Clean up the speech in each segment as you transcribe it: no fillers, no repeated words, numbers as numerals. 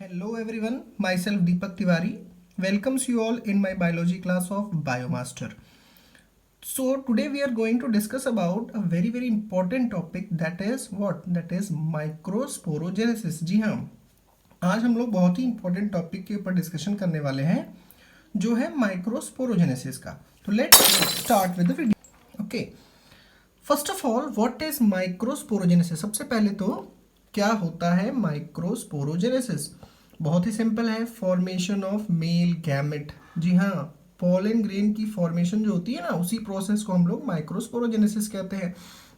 Hello everyone, myself Deepak Tiwari welcomes you all in my biology class of Biomaster. So today we are going to discuss about a very important topic that is what? That is microsporogenesis. जी हाँ, आज हम लोग बहुत ही important topic के ऊपर discussion करने वाले हैं जो है माइक्रोस्पोरोजेनेसिस का. तो let's start with the video. Okay, first of all what is microsporogenesis. सबसे पहले तो क्या होता है माइक्रोस्पोरोजेनेसिस. बहुत ही सिंपल है, फॉर्मेशन ऑफ मेल गैमेट. जी हाँ, पॉलन ग्रेन की फॉर्मेशन जो होती है ना, उसी प्रोसेस को हम लोग माइक्रोस्पोरोजेनेसिस कहते हैं.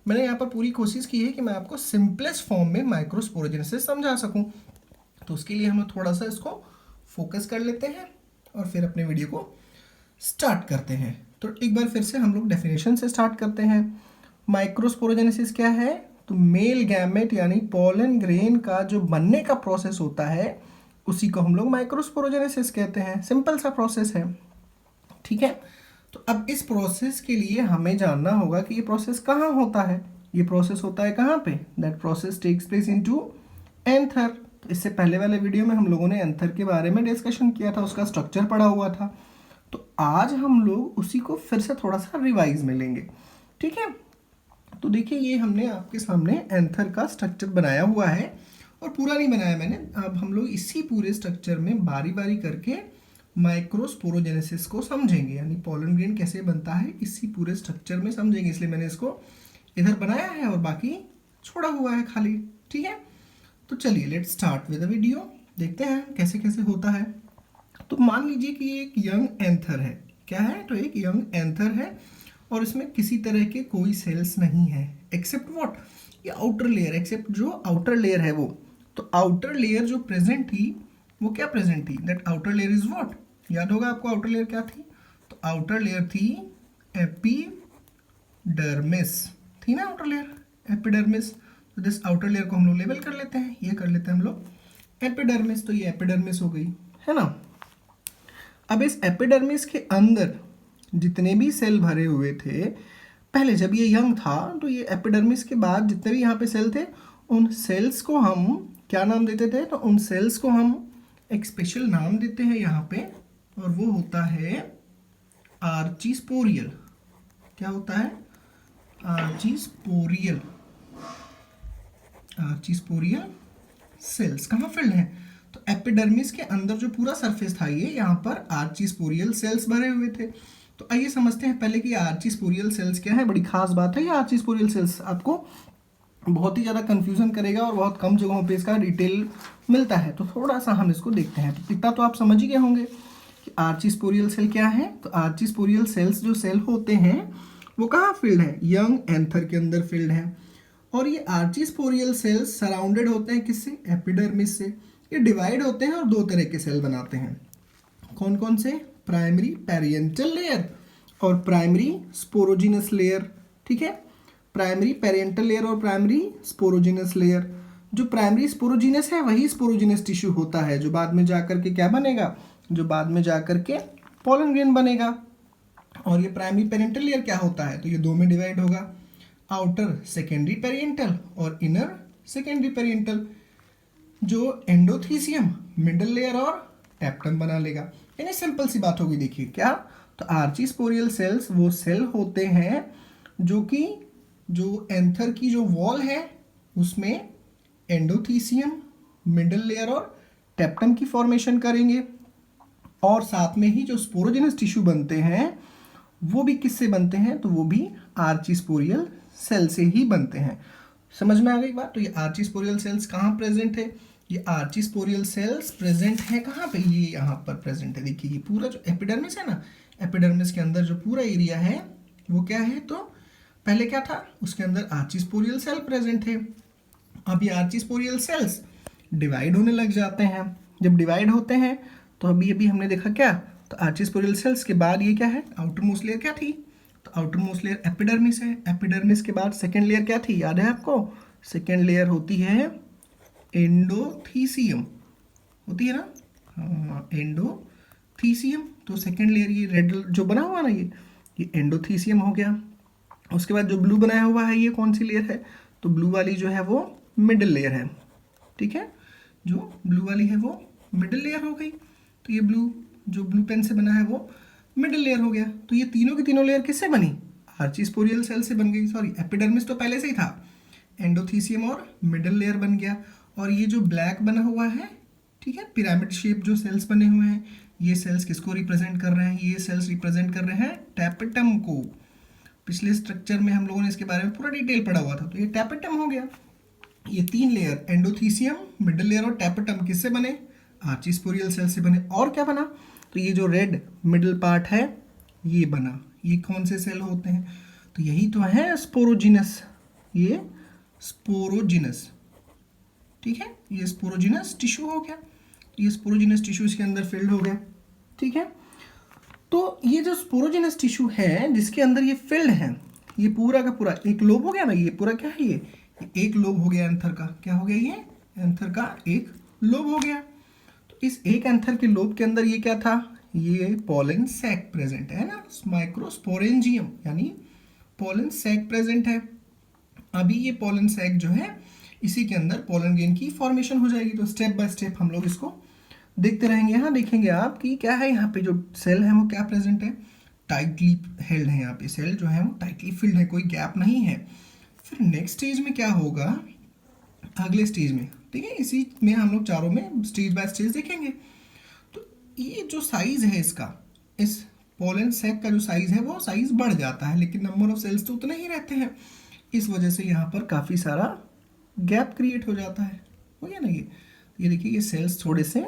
मैंने यहाँ पर पूरी कोशिश की है कि मैं आपको सिंपलेस्ट फॉर्म में माइक्रोस्पोरोजेनेसिस समझा सकूं. तो उसके लिए हम थोड़ा सा इसको फोकस कर लेते हैं और फिर अपने वीडियो को स्टार्ट करते हैं. तो एक बार फिर से हम लोग डेफिनेशन से स्टार्ट करते हैं. माइक्रोस्पोरोजेनेसिस क्या है? तो मेल गैमेट यानी पॉलन ग्रेन का जो बनने का प्रोसेस होता है उसी को हम लोग माइक्रोस्पोरोजेनेसिस कहते हैं. सिंपल सा प्रोसेस है, ठीक है. तो अब इस प्रोसेस के लिए हमें जानना होगा कि ये प्रोसेस कहाँ होता है. ये प्रोसेस होता है कहाँ पे? That process takes place into anther. इससे पहले वाले वीडियो में हम लोगों ने एंथर के बारे में डिस्कशन किया था, उसका स्ट्रक्चर पढ़ा हुआ था. तो आज हम लोग उसी को फिर से थोड़ा सा रिवाइज में लेंगे, ठीक है. तो देखिए, ये हमने आपके सामने एंथर का स्ट्रक्चर बनाया हुआ है और पूरा नहीं बनाया मैंने. अब हम लोग इसी पूरे स्ट्रक्चर में बारी बारी करके माइक्रोस्पोरोजेनेसिस को समझेंगे, यानी पॉलन ग्रेन कैसे बनता है इसी पूरे स्ट्रक्चर में समझेंगे. इसलिए मैंने इसको इधर बनाया है और बाकी छोड़ा हुआ है खाली, ठीक है. तो चलिए let's start with the video. देखते हैं कैसे कैसे होता है. तो मान लीजिए कि ये एक यंग एंथर है. क्या है? तो एक यंग एंथर है और इसमें किसी तरह के कोई सेल्स नहीं है एक्सेप्ट व्हाट? ये आउटर लेयर, एक्सेप्ट जो आउटर लेयर है वो. तो आउटर लेयर जो प्रेजेंट थी वो क्या प्रेजेंट थी? That outer layer is what? याद होगा आपको आउटर लेयर क्या थी? तो आउटर लेयर थी एपिडर्मिस. थी ना आउटर लेयर एपिडर्मिस. तो दिस आउटर लेयर को हम लोग लेबल कर लेते हैं, ये कर लेते हैं हम लोग एपिडर्मिस. तो ये एपिडर्मिस हो गई, है ना. अब इस एपिडर्मिस के अंदर जितने भी सेल भरे हुए थे पहले जब ये यंग था, तो ये एपिडर्मिस के बाद जितने भी यहाँ पे सेल थे उन सेल्स को हम क्या नाम देते थे? तो उन सेल्स को हम एक स्पेशल नाम देते हैं यहाँ पे, और वो होता है आर्चिस्पोरियल. क्या होता है? आर्चिस्पोरियल. आर्चिस्पोरियल सेल्स कहाँ फिल्ड हैं? तो एपिडर्मिस के अंदर जो पूरा सरफेस था ये, यहाँ पर आर्चिस्पोरियल सेल्स भरे हुए थे. तो आइए समझते हैं पहले कि आर्चिस्पोरियल सेल्स क्या है. बड़ी खास बात है ये आर्चिस्पोरियल सेल्स, आपको बहुत ही ज़्यादा कंफ्यूजन करेगा और बहुत कम जगहों पे इसका डिटेल मिलता है. तो थोड़ा सा हम इसको देखते हैं. तो इतना तो आप समझ ही गए होंगे कि आर्चिस्पोरियल सेल क्या है. तो आर्चिस्पोरियल सेल्स जो सेल होते हैं वो कहाँ फील्ड है? यंग एंथर के अंदर फील्ड है. और ये आर्चिस्पोरियल सेल्स सराउंडेड होते हैं किससे? एपिडर्मिस से. ये डिवाइड होते हैं और दो तरह के सेल बनाते हैं. कौन कौन से? प्राइमरी पेरिएंटल लेयर और प्राइमरी स्पोरोजिनस लेयर, ठीक है. प्राइमरी पेरिएंटल लेयर और प्राइमरी स्पोरोजिनस लेयर. जो प्राइमरी स्पोरोजिनस है वही स्पोरोजिनस टिश्यू होता है जो बाद में जाकर के क्या बनेगा? जो बाद में जाकर के पॉलन ग्रेन बनेगा. और ये प्राइमरी पेरिएंटल लेयर क्या होता है? तो ये दो में डिवाइड होगा, आउटर सेकेंडरी पेरिएंटल और इनर सेकेंडरी पेरिएंटल. जो एंडोथीसियम मिडल लेयर और टैप्टम बना लेगा. यानी सिंपल सी बात होगी. देखिए क्या, तो आर्चिस्पोरियल सेल्स वो सेल होते हैं जो कि जो एंथर की जो वॉल है उसमें एंडोथीसियम मिडल लेयर और टैप्टम की फॉर्मेशन करेंगे. और साथ में ही जो स्पोरोजिनस टिश्यू बनते हैं वो भी किससे बनते हैं? तो वो भी आर्चिस्पोरियल सेल से ही बनते हैं. समझ में आ गई बात. तो ये आर्चिस्पोरियल सेल्स कहाँ प्रेजेंट है? ये आर्चिस्पोरियल सेल्स प्रेजेंट है कहाँ पे? ये यहाँ पर प्रेजेंट है. देखिए ये पूरा जो एपिडर्मिस है ना, एपिडर्मिस के अंदर जो पूरा एरिया है वो क्या है? तो पहले क्या था? उसके अंदर आर्चिस्पोरियल सेल प्रेजेंट थे. अब ये आर्चिस्पोरियल सेल्स डिवाइड होने लग जाते हैं. जब डिवाइड होते हैं तो अभी अभी हमने देखा क्या, तो आर्चिस्पोरियल सेल्स के बाद ये क्या है? आउटर मोस्ट लेयर क्या थी? तो आउटर मोस्ट लेयर एपिडर्मिस है. एपिडर्मिस के बाद सेकेंड लेयर क्या थी? याद है आपको? सेकेंड लेयर होती है एंडोथीसियम. होती है ना? हाँ, एंडोथीसियम. तो सेकेंड लेयर ये रेड जो बना हुआ ना, ये एंडोथीसियम हो गया. उसके बाद जो ब्लू बनाया हुआ है ये कौन सी लेयर है? तो ब्लू वाली जो है वो मिडिल लेयर है, ठीक है. जो ब्लू वाली है वो मिडिल लेयर हो गई। तो ये ब्लू, जो ब्लू पेन से बना है वो मिडिल लेयर हो गया। तो ये तीनों की तीनों लेयर किससे बनी? आर्चिस्पोरियल सेल से बन गई। सॉरी, एपिडर्मिस तो पहले से ही था, एंडोथीसियम और मिडिल लेयर बन गया। और ये जो ब्लैक बना हुआ है, ठीक है, पिरामिड शेप जो सेल्स बने हुए हैं, ये सेल्स किसको रिप्रेजेंट कर रहे हैं? ये सेल्स रिप्रेजेंट कर रहे हैं टैपेटम को। पिछले स्ट्रक्चर में हम लोगों ने इसके बारे में पूरा डिटेल पढ़ा हुआ था। तो ये टैपेटम हो गया। ये तीन लेयर, एंडोथीसियम, मिडिल लेयर और टैपेटम, किससे बने? आर्चिस्पोरियल सेल से बने। और क्या बना? तो ये जो रेड मिडिल पार्ट है ये बना। ये कौन से सेल होते हैं? तो यही तो है स्पोरोजिनस। ये स्पोरोजिनस, ठीक है, ये स्पोरोजिनस टिश्यू हो गया। ये स्पोरोजिनस टिश्यू इसके अंदर फिल्ड हो गया, ठीक है। तो ये जो स्पोरोजिनस टिश्यू है जिसके अंदर ये फिल्ड है, ये पूरा का पूरा एक लोब हो गया ना। ये पूरा क्या है? ये एक लोब हो गया एंथर का। क्या हो गया? ये एंथर का एक लोब हो गया। तो इस एक एंथर के लोब के अंदर ये क्या था? ये पॉलन सैक प्रेजेंट है ना, माइक्रोस्पोरेंजियम, यानी पॉलन सैक प्रेजेंट है। अभी ये पॉलन सैक जो है इसी के अंदर पॉलन ग्रेन की फॉर्मेशन हो जाएगी। तो स्टेप बाय स्टेप हम लोग इसको देखते रहेंगे। यहाँ देखेंगे आप कि क्या है, यहाँ पे जो सेल है वो क्या प्रेजेंट है? टाइटली हेल्ड है। यहाँ पे सेल जो है वो टाइटली फिल्ड है, कोई गैप नहीं है। फिर नेक्स्ट स्टेज में क्या होगा? अगले स्टेज में, ठीक है, इसी में हम लोग चारों में स्टेज बाय स्टेज देखेंगे। तो ये जो साइज है इसका, इस पोलन सैक का जो साइज है वो साइज बढ़ जाता है, लेकिन नंबर ऑफ सेल्स तो उतने ही रहते हैं। इस वजह से यहाँ पर काफ़ी सारा गैप क्रिएट हो जाता है। हो गया ना? ये देखिए, ये सेल्स थोड़े से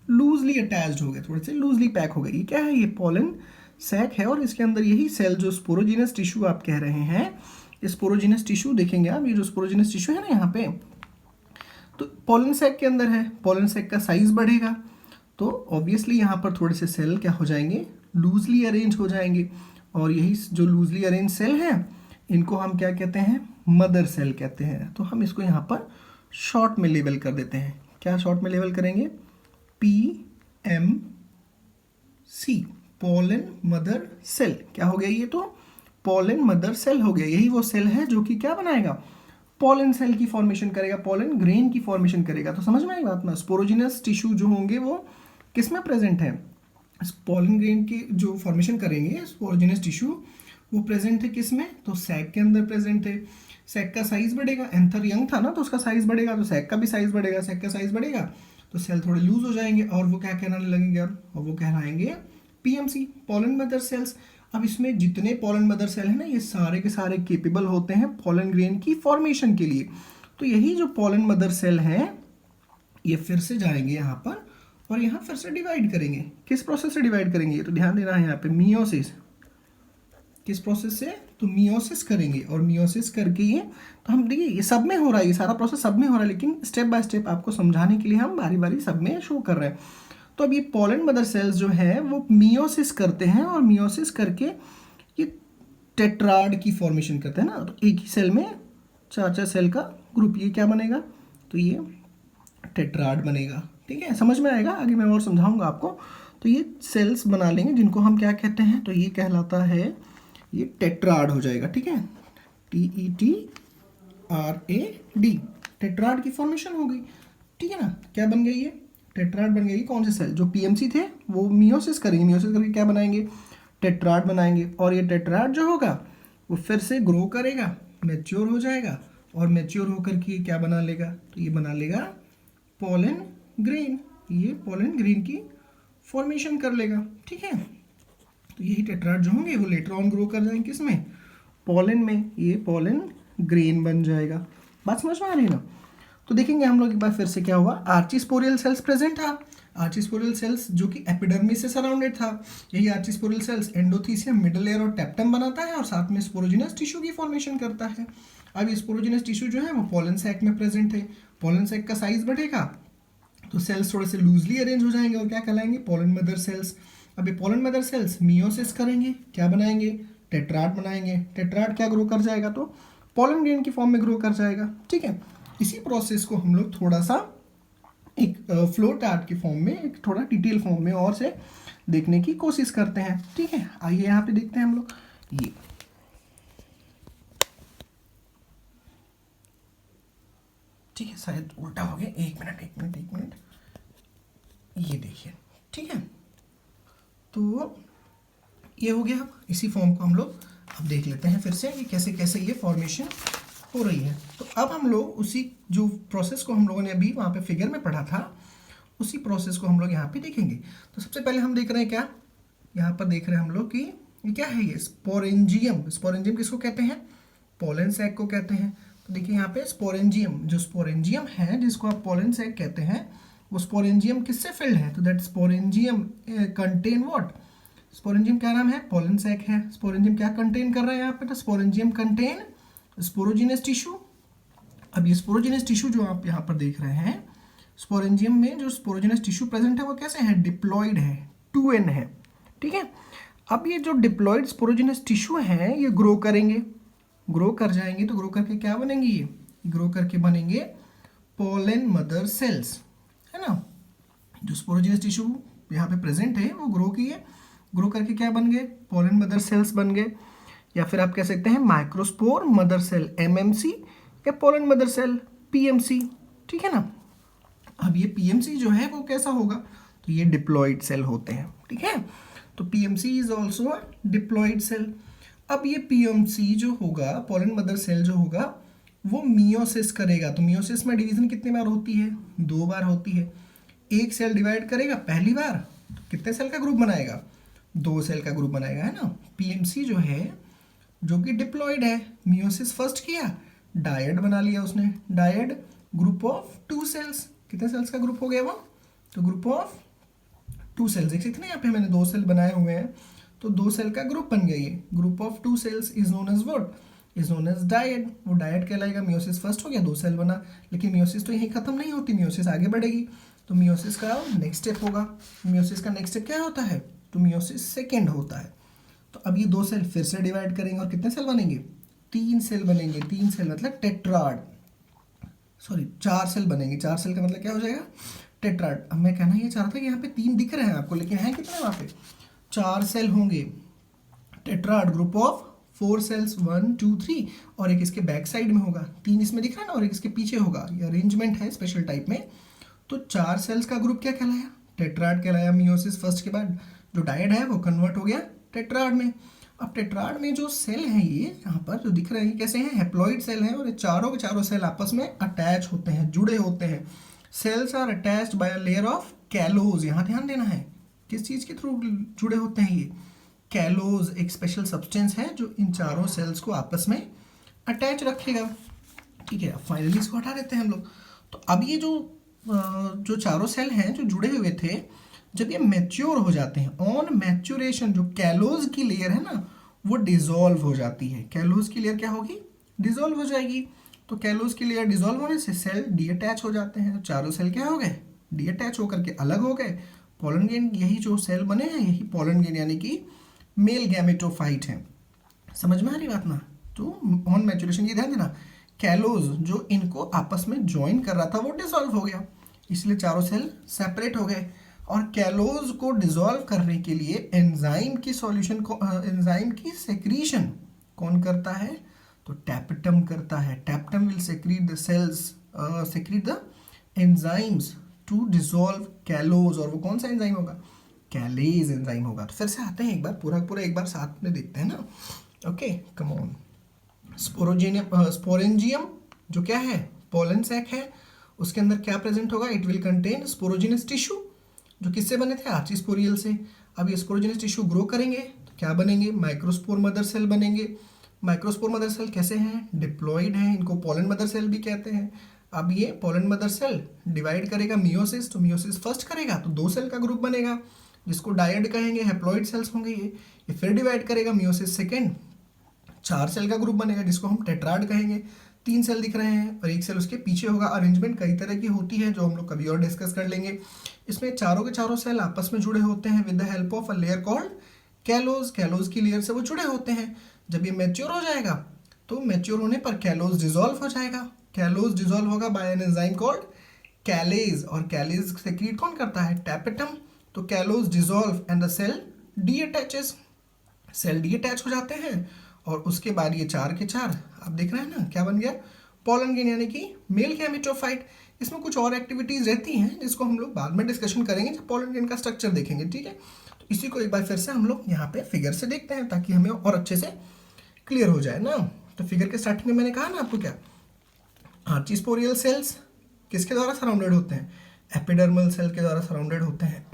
लूजली अटैच्ड हो गए, थोड़े से लूजली पैक हो गए। ये क्या है? ये पोलन सैक है और इसके अंदर यही सेल जो स्पोरोजिनस टिश्यू आप कह रहे हैं, स्पोरोजिनस टिश्यू देखेंगे आप, ये जो स्पोरोजिनस टिश्यू है ना यहाँ पे, तो पोलन सैक के अंदर है। पोलन सैक का साइज बढ़ेगा तो ऑब्वियसली यहाँ पर थोड़े से सेल क्या हो जाएंगे? लूजली अरेंज हो जाएंगे। और यही जो लूजली अरेंज सेल हैं इनको हम क्या कहते हैं? मदर सेल कहते हैं। तो हम इसको यहाँ पर शॉर्ट में लेबल कर देते हैं। क्या शॉर्ट में लेबल करेंगे? PMC, pollen mother cell. क्या हो गया? ये तो पोलन मदर सेल हो गया। यही वो सेल है जो कि क्या बनाएगा? पोलन सेल की फॉर्मेशन करेगा, पोलन ग्रेन की फॉर्मेशन करेगा। तो समझ में आई बात ना? स्पोरोजिनस टिश्यू जो होंगे वो किस में प्रेजेंट है? पोलन ग्रेन की जो फॉर्मेशन करेंगे स्पोरोजिनस टिश्यू, वो प्रेजेंट है किस में? तो सैक के अंदर प्रेजेंट है। सैक का साइज बढ़ेगा, एंथर यंग था ना तो उसका साइज बढ़ेगा, तो सैक का भी साइज बढ़ेगा। सैक का साइज बढ़ेगा तो सेल थोड़े लूज हो जाएंगे और वो क्या कहलाने लगेंगे? और वो कहलाएंगे PMC, पोलन मदर सेल्स। अब इसमें जितने पोलन मदर सेल है ना, ये सारे के सारे केपेबल होते हैं पोलन ग्रेन की फॉर्मेशन के लिए। तो यही जो पोलन मदर सेल हैं ये फिर से जाएंगे यहाँ पर और यहाँ फिर से डिवाइड करेंगे। किस प्रोसेस से डिवाइड करेंगे? तो ध्यान देना है यहाँ पे, मियोसिस। किस प्रोसेस से? तो मियोसिस करेंगे। और मियोसिस करके ये, तो हम देखिए ये सब में हो रहा है, ये सारा प्रोसेस सब में हो रहा है, लेकिन स्टेप बाय स्टेप आपको समझाने के लिए हम बारी बारी सब में शो कर रहे हैं। तो अब ये पोलन मदर सेल्स जो है वो मियोसिस करते हैं और मियोसिस करके ये टेट्राड की फॉर्मेशन करते हैं ना। तो एक ही सेल में चार चार सेल का ग्रुप, ये क्या बनेगा? तो ये टेट्राड बनेगा। ठीक है, समझ में आएगा? आगे मैं और समझाऊंगा आपको। तो ये सेल्स बना लेंगे जिनको हम क्या कहते हैं? तो ये कहलाता है, ये टेट्राड हो जाएगा। ठीक है, TETRAD, टेट्राड की फॉर्मेशन हो गई। ठीक है ना? क्या बन गई? ये टेट्राड बन गई। कौन से सेल? जो PMC थे वो मियोसिस करेंगे, मियोसिस करके क्या बनाएंगे? टेट्राड बनाएंगे। और ये टेट्राड जो होगा वो फिर से ग्रो करेगा, मैच्योर हो जाएगा और मैच्योर होकर के क्या बना लेगा? तो ये बना लेगा पोलन ग्रेन। ये पोलन ग्रेन की फॉर्मेशन कर लेगा। ठीक है, तो यही टेट्राड जो होंगे वो लेटर ऑन ग्रो कर जाएंगे किस में? पोलन में। ये पोलन ग्रेन बन जाएगा। बात समझ में आ रही है ना? तो देखेंगे हम लोग एक बार फिर से क्या हुआ। आर्चिस्पोरियल सेल्स प्रेजेंट था। आर्चिस्पोरियल सेल्स जो कि एपिडर्मिस से सराउंडेड था। यही आर्चिस्पोरियल सेल्स एंडोथीसियम, मिडल लेयर और टैप्टम बनाता है और साथ में स्पोरोजिनस टिश्यू की फॉर्मेशन करता है। अब स्पोरोजिनस टिश्यू जो है वो पोलन सैक में प्रेजेंट है। पोलन सैक का साइज बढ़ेगा तो सेल्स थोड़े से लूजली अरेंज हो जाएंगे और क्या कहलाएंगे? Pollen mother cells. अब ये पोलन मदर सेल्स मियोसिस करेंगे, क्या बनाएंगे? टेट्राड बनाएंगे। टेट्राड क्या ग्रो कर जाएगा? तो पोलन ग्रेन की फॉर्म में ग्रो कर जाएगा। ठीक है, इसी प्रोसेस को हम लोग थोड़ा सा एक फ्लो चार्ट की फॉर्म में, एक थोड़ा डिटेल फॉर्म में और से देखने की कोशिश करते हैं। ठीक है, आइए यहाँ पे देखते हैं हम लोग। ये ठीक है, शायद उल्टा हो गया। एक मिनट। ये देखिए, ठीक है। तो ये हो गया। इसी फॉर्म को हम लोग अब देख लेते हैं फिर से कि कैसे कैसे ये फॉर्मेशन हो रही है। तो अब हम लोग उसी जो प्रोसेस को हम लोगों ने अभी वहाँ पे फिगर में पढ़ा था, उसी प्रोसेस को हम लोग यहाँ पे देखेंगे। तो सबसे पहले हम देख रहे हैं क्या, यहाँ पर देख रहे हैं हम लोग कि ये क्या है, ये स्पोरेंजियम। स्पोरेंजियम किसको कहते हैं, पोलन सैक को कहते हैं। तो देखिए यहाँ पे स्पोरेंजियम, जो स्पोरेंजियम है जिसको आप पोलन सैक कहते हैं, वो स्पोरेंजियम किससे फिल्ड है, तो that sporangium contain what, sporangium क्या नाम है, पोलन सैक है। स्पोरेंजियम क्या कंटेन कर रहा है यहाँ पे, तो स्पोरेंजियम कंटेन स्पोरोजिनस टिश्यू। अब ये स्पोरोजिनस टिश्यू जो आप यहाँ पर देख रहे हैं, स्पोरेंजियम में जो स्पोरोजिनस टिश्यू प्रेजेंट है वो कैसे है, डिप्लॉइड है, 2n है, ठीक है। अब ये जो डिप्लॉइड स्पोरोजिनस टिश्यू है ये ग्रो करेंगे, ग्रो कर जाएंगे, तो ग्रो करके क्या बनेंगे, ये ग्रो करके बनेंगे पोलन मदर सेल्स, है ना। जो स्पोरोजिनस टिश्यू यहाँ पे प्रेजेंट है वो ग्रो किए, ग्रो करके क्या बन गए, पोलन मदर सेल्स बन गए, या फिर आप कह सकते हैं माइक्रोस्पोर मदर सेल MMC, या पोलन मदर सेल PMC, ठीक है ना। अब ये PMC जो है वो कैसा होगा, तो ये डिप्लॉइड सेल होते हैं, ठीक है। तो PMC is also diploid cell. अब ये PMC जो होगा, पोलन मदर सेल जो होगा, वो मियोसिस करेगा। तो मियोसिस में डिवीजन कितनी बार होती है, 2 बार होती है। एक सेल डिवाइड करेगा पहली बार, तो कितने सेल का ग्रुप बनाएगा, 2 सेल का ग्रुप बनाएगा, है ना। PMC जो है, जो कि डिप्लॉइड है, मियोसिस फर्स्ट किया, डायड बना लिया उसने, डायड ग्रुप ऑफ 2 सेल्स, कितने सेल्स का ग्रुप हो गया वो, तो ग्रुप ऑफ 2 सेल्स। देख सकते हैं यहाँ पे मैंने 2 सेल बनाए हुए हैं, तो 2 सेल का ग्रुप बन गया ये, group of 2 cells is known as what, is known as dyad. वो डायड कहलाएगा, मियोसिस फर्स्ट हो गया, 2 सेल बना, लेकिन मियोसिस तो यहीं खत्म नहीं होती, मियोसिस आगे बढ़ेगी। तो मियोसिस का नेक्स्ट स्टेप होगा, मियोसिस का नेक्स्ट स्टेप क्या होता है, तो मियोसिस सेकेंड होता है। तो अब ये 2 सेल फिर से डिवाइड करेंगे और कितने सेल बनेंगे, 3 सेल बनेंगे। 3 सेल मतलब टेट्राड, सॉरी 4 सेल बनेंगे। 4 सेल का मतलब क्या हो जाएगा, टेट्राड। अब मैं कहना ये चाह रहा था कि यहाँ पे 3 दिख रहे हैं आपको, लेकिन है कितने वहाँ पे, 4 सेल होंगे। टेट्राड ग्रुप ऑफ 4 सेल्स, 1 2 3, और एक इसके बैक साइड में होगा, 3 इसमें दिख रहा है ना, और एक इसके पीछे होगा। ये अरेंजमेंट है स्पेशल टाइप में। तो 4 सेल्स का ग्रुप क्या कहलाया, टेट्राड कहलाया। मियोसिस फर्स्ट के बाद जो डायड है वो कन्वर्ट हो गया टेट्राड में। अब टेट्राड में जो सेल हैं ये यहाँ पर जो दिख रहे हैं कैसे हैं, हैप्लॉइड सेल हैं, और ये चारों के चारों सेल आपस में अटैच होते हैं, जुड़े होते हैं। Cells are attached by a layer of callose. यहाँ ध्यान देना है, किस चीज़ के थ्रू जुड़े होते हैं ये, कैलोज एक स्पेशल सब्सटेंस है जो इन चारों सेल्स को आपस में अटैच रखेगा, ठीक है। अब फाइनली इसको हटा देते हैं हम लोग। तो अब ये जो चारों सेल हैं जो जुड़े हुए थे, जब ये मैच्योर हो जाते हैं, ऑन मैच्योरेशन जो कैलोज की लेयर है ना वो डिसॉल्व हो जाती है। कैलोज की लेयर क्या होगी, डिसॉल्व हो जाएगी। तो कैलोज की लेयर डिसॉल्व होने से सेल डीअटैच हो जाते हैं। तो चारों सेल क्या हो गए, डीअटैच होकर के अलग हो गए। पोलन ग्रेन, यही जो सेल बने हैं यही पोलन ग्रेन यानी कि मेल गैमेटोफाइट है। समझ में आ रही बात ना। तो ऑन मैच्योरेशन ये ध्यान देना, कैलोज जो इनको आपस में ज्वाइन कर रहा था वो डिसॉल्व हो गया, इसलिए चारों सेल सेपरेट हो गए। और कैलोज को डिसॉल्व करने के लिए एंजाइम की सॉल्यूशन को, एंजाइम की सेक्रीशन कौन करता है, तो टैपेटम करता है। Tapetum will secrete the cells, secrete the enzymes to dissolve callose. और वो कौन सा एंजाइम होगा, कैलेज एंजाइम होगा। तो फिर से आते हैं एक बार, पूरा पूरा एक बार साथ में देखते हैं ना। Okay come on. स्पोरेंजियम जो क्या है, पोलन सैक है, उसके अंदर क्या प्रेजेंट होगा, it will contain sporogenous tissue जो किससे बने थे, आर्चिस्पोरियल से। अब ये स्पोरोजिनस टिश्यू ग्रो करेंगे तो क्या बनेंगे, माइक्रोस्पोर मदर सेल बनेंगे। माइक्रोस्पोर मदर सेल कैसे हैं, डिप्लॉइड हैं, इनको पोलन मदर सेल भी कहते हैं। अब ये पोलन मदर सेल डिवाइड करेगा मियोसिस, तो मियोसिस फर्स्ट करेगा तो 2 सेल का ग्रुप बनेगा जिसको डायड कहेंगे, हैप्लॉइड सेल्स होंगे ये फिर डिवाइड करेगा मियोसिस सेकेंड, 4 सेल का ग्रुप बनेगा जिसको हम टेट्राड कहेंगे। 3 सेल दिख रहे हैं और 1 सेल उसके पीछे होगा। अरेंजमेंट कई तरह की होती है जो हम लोग कभी और डिस्कस कर लेंगे। इसमें चारों के चारों सेल आपस में जुड़े होते हैं with the help of a layer called callose. Callose की लेयर से वो जुड़े होते हैं। जब ये मैच्योर हो जाएगा तो मैच्योर होने पर कैलोज डिसॉल्व हो जाएगा। कैलोज डिसॉल्व होगा by an enzyme called callase, और कैलेज सेक्रीट कौन करता है, टैपेटम। तो callose dissolve and the cell detaches, cell detach हो जाते हैं और उसके बाद ये 4 के 4 आप देख रहे हैं ना क्या बन गया, पोलन ग्रेन यानी कि मेल गैमेटोफाइट। इसमें कुछ और एक्टिविटीज़ रहती हैं जिसको हम लोग बाद में डिस्कशन करेंगे जब पोलन ग्रेन का स्ट्रक्चर देखेंगे, ठीक है। तो इसी को एक बार फिर से हम लोग यहाँ पे फिगर से देखते हैं ताकि हमें और अच्छे से क्लियर हो जाए ना। तो फिगर के स्टार्टिंग में मैंने कहा ना आपको क्या, आर्चिस्पोरियल सेल्स किसके द्वारा सराउंडेड होते हैं, एपिडर्मल सेल के द्वारा सराउंडेड होते हैं।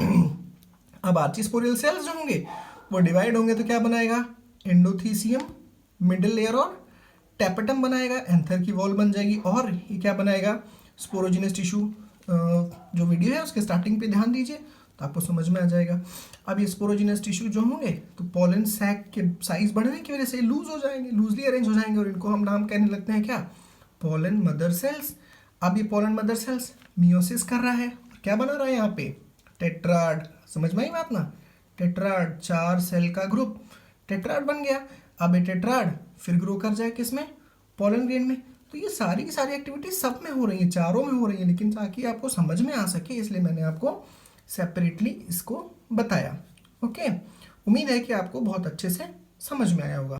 अब आर्चिस्पोरियल सेल्स जो होंगे वो डिवाइड होंगे तो क्या बनाएगा, एंडोथीसियम, मिडिल लेयर और टैपेटम बनाएगा, एंथर की वॉल बन जाएगी, और ये क्या बनाएगा, स्पोरोजिनस टिश्यू। जो वीडियो है उसके स्टार्टिंग पे ध्यान दीजिए तो आपको समझ में आ जाएगा। अब ये स्पोरोजिनस टिश्यू जो होंगे तो पोलन सैक के साइज बढ़ने की वजह से लूज हो जाएंगे, लूजली अरेंज हो जाएंगे, और इनको हम नाम कहने लगते हैं क्या, पोलन मदर सेल्स। अब ये पोलन मदर सेल्स मियोसिस कर रहा है, क्या बना रहा है यहाँ पे, टेट्राड। समझ में आई बात ना, टेट्राड, 4 सेल का ग्रुप टेट्राड बन गया। अब ये टेट्राड फिर ग्रो कर जाए किसमें, पोलन ग्रेन में। तो ये सारी की सारी एक्टिविटी सब में हो रही है, चारों में हो रही है, लेकिन ताकि आपको समझ में आ सके इसलिए मैंने आपको सेपरेटली इसको बताया। ओके, उम्मीद है कि आपको बहुत अच्छे से समझ में आया होगा।